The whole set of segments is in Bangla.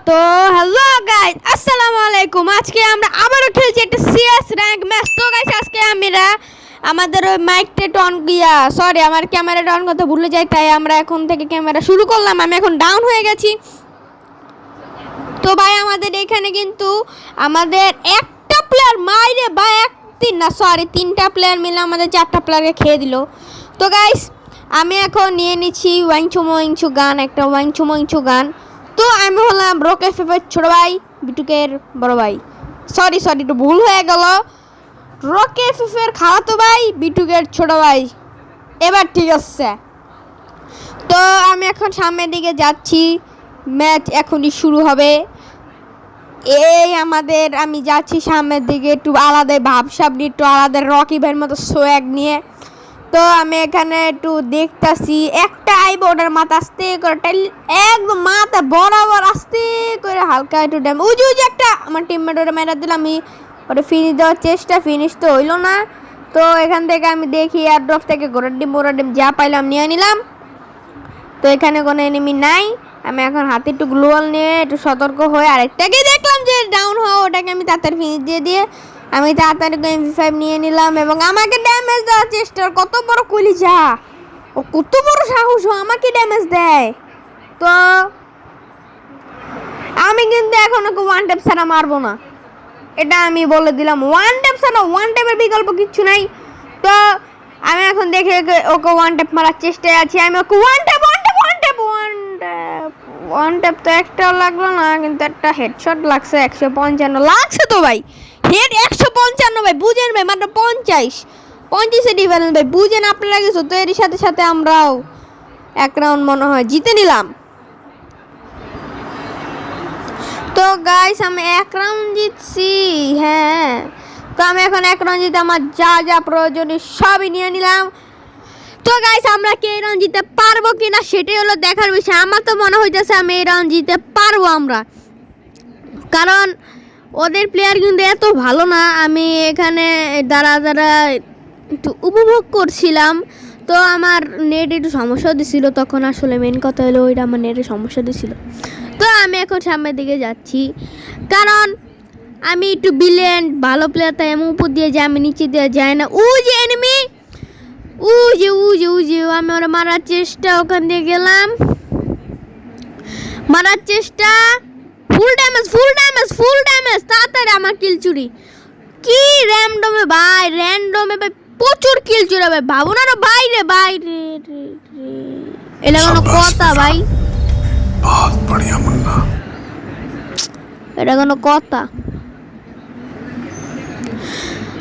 তো হ্যালো গাইস, আসসালামু আলাইকুম। আজকে আমরা আবারও খেলছি একটা সিএস র্যাঙ্ক ম্যাচ। তো গাইস আজকে আমরা আমাদের ওই মাইকটা টন সরি আমার ক্যামেরাটা অন করতে ভুলে যাই, তাই আমরা এখন থেকে ক্যামেরা শুরু করলাম। আমি এখন ডাউন হয়ে গেছি। তো ভাই আমাদের এখানে কিন্তু আমাদের একটা প্লেয়ার মাইরে বা তিনটা প্লেয়ার মিলে আমাদের চারটা প্লেয়ারকে খেয়ে দিল। তো গাইস আমি এখন নিয়ে নিচ্ছি ওয়াংচু গান, একটা ওয়াংচু গান। তো আমি হলাম রকে ফেফের ছোট ভাই, বিটুকের বড় ভাই। সরি একটু ভুল হয়ে গেল। রকে ফেফের খাওয়াতো ভাই, বিটুকের ছোট ভাই। এবার ঠিক আছে। তো আমি এখন সামনের দিকে যাচ্ছি, ম্যাচ এখনই শুরু হবে। আমি যাচ্ছি সামনের দিকে, একটু আলাদা ভাবসাব নিয়ে, একটু আলাদা রকি ভাইয়ের মতো সোয়াগ নিয়ে। তো আমি এখানে একটু দেখতেছি, একটা আইব ওটার মাথা আস্তে করে একদম মাথা বরাবর আস্তে করে হালকা একটু ড্যাম উজু একটা আমার টিমমেট ওটা মেরা দিল। আমি ওটা ফিনিশ দেওয়ার চেষ্টা, ফিনিশ তো হইলো না। তো এখান থেকে আমি দেখি এয়ারড্রপ থেকে ঘোড়ার ডিম যা পাইলাম নিয়ে নিলাম। তো এখানে কোনো এনিমি নাই। আমি এখন হাতে একটু গ্লোয়াল নিয়ে একটু সতর্ক হয়ে আরেকটাকে দেখলাম যে ডাউন হওয়া, ওটাকে আমি তাড়াতাড়ি ফিনিশ দিয়ে আমি তাড়াতাড়ি MP5 নিয়ে নিলাম এবং আমাকে ড্যামেজ দেওয়ার চেষ্টা। কত বড় কলিজা, ও কত বড় সাহস, ও আমাকে ড্যামেজ দেয়। তো আমি কিন্তু এখন ওকে ওয়ান ট্যাপ ছাড়া মারবো না, এটা আমি বলে দিলাম। ওয়ান ট্যাপ ছাড়া, ওয়ান ট্যাপের বিকল্প কিচ্ছু নাই। তো আমি এখন দেখে ওকে ওয়ান ট্যাপ মারার চেষ্টায় আছি। আমি ওকে ওয়ান ট্যাপ তো একটাও লাগলো না, কিন্তু একটা হেডশট লাগছে। 155 লাগছে তো ভাই, হেড 155 ভাই, বুঝেন ভাই, মাত্র 50 ডিফারেন্স ভাই, বুঝেন আপনারা কিছু। তো এর সাথে সাথে আমরাও এক রাউন্ড মনে হয় জিতে নিলাম। তো গাইস আমি এক রাউন্ড জিতছি, হ্যাঁ। তো আমি এখন এক রাউন্ড জিতে আমার যা প্রয়োজনীয় সবই নিয়ে নিলাম। তো গাইস আমরা কি এই রাউন্ড জিততে পারবো কিনা সেটাই হলো দেখার বিষয়। আমার তো মনে হইতেছে আমি এই রাউন্ড জিততে পারবো আমরা, কারণ ওদের প্লেয়ার কিন্তু এত ভালো না। আমি এখানে দাঁড়া একটু উপভোগ করছিলাম। তো আমার নেট একটু সমস্যা দিছিল তখন, আসলে মেন কথা হলো ওইটা আমার নেটের সমস্যা দিছিল। তো আমি এখন সামনের দিকে যাচ্ছি, কারণ আমি একটু বিলিয়েন্ট ভালো প্লেয়ার, তাই আমি উপর দিয়ে যাই, আমি নিচে দিয়ে যাই না। যে এনিমি আমি ওরা মারার চেষ্টা, ওখান দিয়ে গেলাম মারার চেষ্টা। ফুল ড্যামেজ তাড়াতাড়ি আমার কিল চুরি। কি র্যান্ডমে ভাই, প্রচুর কিল চুরি ভাই, ভাবো না বাইরে এটা কোনো কথা ভাই, এটা কোনো কথা।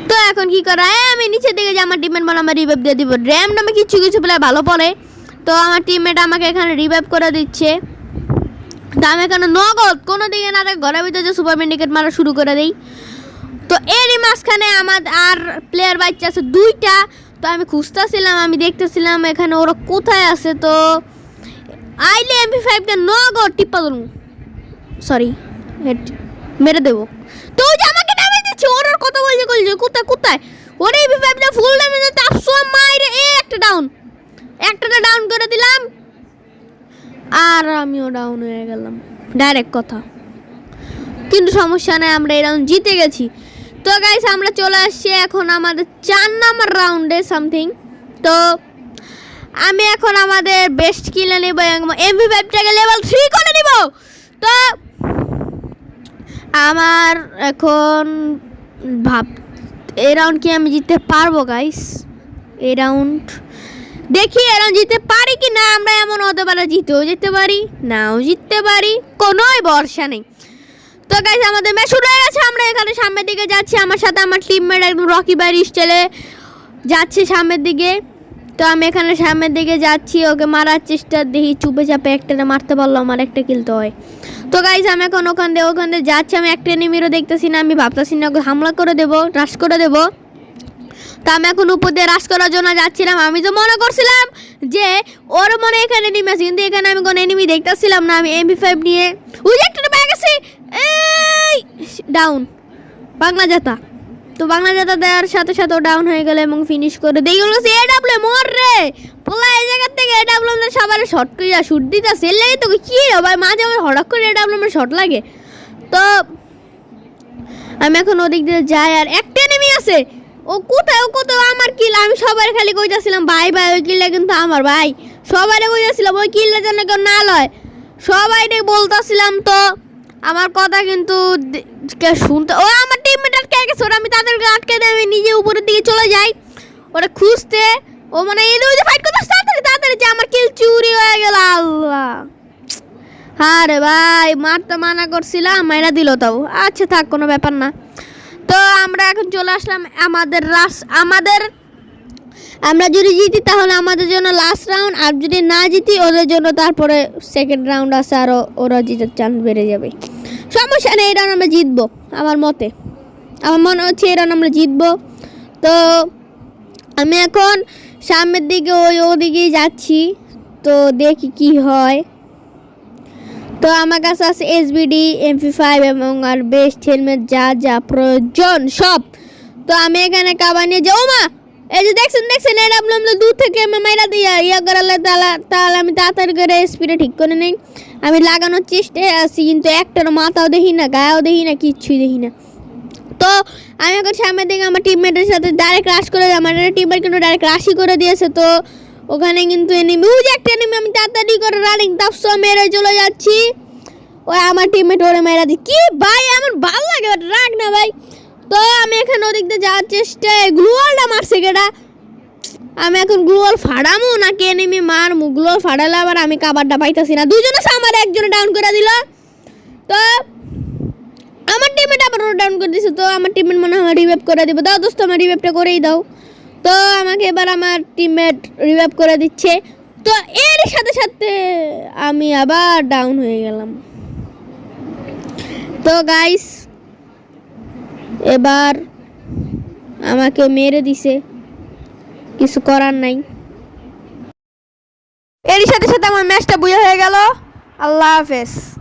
তো এখন কি করা, আমি নিচের দিকে যে আমার টিমমেট বলে আমার রিভাইভ দিয়ে দিব। র্যান্ডমে কিছু প্লেয়ার ভালো পড়ে, তো আমার টিমমেট আমাকে এখানে রিভাইভ করে দিচ্ছে। তো আমি এখানে নগদ কোনো দিকে না ঘরের ভিতরে যে সুপার মেন্ডিকেট মারা শুরু করে দিই। তো এরই মাঝখানে আমার আর প্লেয়ার বাচ্চা আছে 2টা। তো আমি খুঁজতেছিলাম, আমি দেখতেছিলাম এখানে ওরা কোথায় আছে। তো আইলে MP5টা নগদ টিপা দেবো, সরি হেড মেরে দেবো। তো ওই যে আমাকে ড্যামেজ দিচ্ছে, ওর কথা বলছে কোথায় ওরে MP5টা ফুল ড্যামেজ তাপসো মাইরে একটা ডাউন করে দিলাম, আর আমিও ডাউন হয়ে গেলাম ডাইরেক্ট কথা। কিন্তু সমস্যা নাই, আমরা এই রাউন্ড জিতে গেছি। তো গাইস আমরা চলে আসছি এখন আমাদের 4 নাম্বার রাউন্ডে সামথিং। তো আমি এখন আমাদের বেস্ট কিলে নেব এবং MP5টাকে লেভেল 3 করে নিব। তো আমার এখন এই রাউন্ড কি আমি জিততে পারবো গাইস? এই রাউন্ড দেখি এই রাউন্ড জিততে পারি কি না। আমরা এমন হতে পারে জিতেও যেতে পারি, নাও জিততে পারি, কোনোই ভরসা নেই। তো গাইস আমাদের ম্যাচ শুরু হয়ে গেছে, আমরা এখানে সামনের দিকে যাচ্ছি। আমার সাথে আমার টিমমেট একদম রকি ভাই স্টাইলে যাচ্ছে সামনের দিকে। তো আমি এখানে সামনের দিকে যাচ্ছি, ওকে মারার চেষ্টা, দেখি চুপে চাপে একটা মারতে পারলো, আমার একটা কিল তো হয়। তো গাইস আমি এখন ওখান দিয়ে যাচ্ছি, আমি একটা এনিমিরও দেখতেছি না, আমি ভাবতেছি না ওকে হামলা করে দেবো, রাশ করে দেবো। তো আমি এখন উপর দিয়ে রাশ করার জন্য যাচ্ছিলাম। আমি তো মনে করছিলাম যে ওর মনে এখানে এনিমি আছে, কিন্তু এখানে আমি কোনো এনিমি দেখতেছিলাম না। আমি MP5 নিয়ে ওই একটা পেয়ে গেছি, এই ডাউন বাংলা জাতা। তো বাংলা জাতা দেওয়ার সাথে সাথে ডাউন হয়ে গেল এবং ফিনিশ করে দিয়ে গেল এডাব্লিউ মর রে পোলা এই জায়গা থেকে এডাব্লিউ সবার শর্ট করে শুট দিতে সেল লাগে তো কি ভাই মাঝে আমার হঠাৎ করে এডাব্লিউ শর্ট লাগে। তো আমি এখন ওদিক দিয়ে যাই আর একটা এনিমি আছে ও কোথায় আমার কিল আমি সবার খালি কইতাছিলাম ভাই ভাই ওই কিলটা কিন্তু আমার ভাই সবাই কইতাছিলাম ওই কিলটা যেন কেউ না লয় সবাই বলতাছিলাম। তো আমার কথা কিন্তু শুনতে ও আমার টিমমেট আটকে গেছে ওরা আমি তাদেরকে আটকে দিয়ে আমি নিজে উপরের দিকে চলে যাই ওরা খুঁজতে ও মানে এই যে ফাইট করতে তাড়াতাড়ি যে আমার কিল চুরি হয়ে গেল আল্লাহ। হ্যাঁ রে ভাই মারতে মানা করছিলাম মাইরা দিল তাও আচ্ছা থাক কোনো ব্যাপার না। তো আমরা এখন চলে আসলাম আমরা যদি জিতি তাহলে আমাদের জন্য লাস্ট রাউন্ড আর যদি না জিতি ওদের জন্য তারপরে সেকেন্ড রাউন্ড আছে আর ওরা জিতার চান্স বেড়ে যাবে। সমস্যা নেই এই রাউন্ড আমরা জিতবো আমার মনে হচ্ছে এই রাউন্ড আমরা জিতবো। তো আমি এখন সামনের দিকে ওদিকেই যাচ্ছি তো দেখি কি হয়। তো আমার কাছে আছে এসবিডি MP5 এবং আর বেস্ট হেলমেট যা প্রয়োজন সব। তো আমি এখানে কাবা নিয়ে যাও মা এই যে দেখছেন এডাব্লিউ দূর থেকে মাইরা দিয়া করালে তাহলে আমি তাড়াতাড়ি করে স্পিডে ঠিক করে নেই আমি লাগানোর চেষ্টায় আছি কিন্তু একটার মাথাও দেখি না গায়েও দেখি না কিচ্ছুই দেখি না। তো আমি এখন সামনের দিকে আমার টিমমেটের সাথে ডাইরেক্ট রাশ করে আমার টিমমেট কিন্তু ডাইরেক্ট রাশই করে দিয়েছে। তো ওখানে কিন্তু এনিমি ওই যে একটা এনিমি আমি তাড়াতাড়ি করে রানিং তাপসা মেরে চলে যাচ্ছি ওই আমার টিমমেট ওরে মেরা দি কি ভাই আমার ভালো লাগে রাগ না ভাই। তো আমি এখন ওদিক দিয়ে যাওয়ার চেষ্টায় গ্লুয়ালটা মারছে কেটা আমি এখন গ্লুয়াল ফাড়ামো নাকি এনিমি মারমু গ্লুয়াল ফাড়ালে আবার আমি কাবারটা পাইতাছি না দুজনে আমার একজনে ডাউন করে দিল। তো আমার টিমমেট আবার ডাউন করে দিছে তো আমার টিমমেট মনে হয় রিভাইভ করে দিব দাও দোস্ত আমার রিভাইভটা করেই দাও। তো আমাকে এবার আমার টিমমেট রিভাইভ করে দিচ্ছে তো এর সাথে সাথে আমি আবার ডাউন হয়ে গেলাম। তো গাইস এবার আমাকে মেরে দিছে কিছু করার নাই এর সাথে সাথে আমার ম্যাচটা বুঝে হয়ে গেল। আল্লাহ হাফেজ।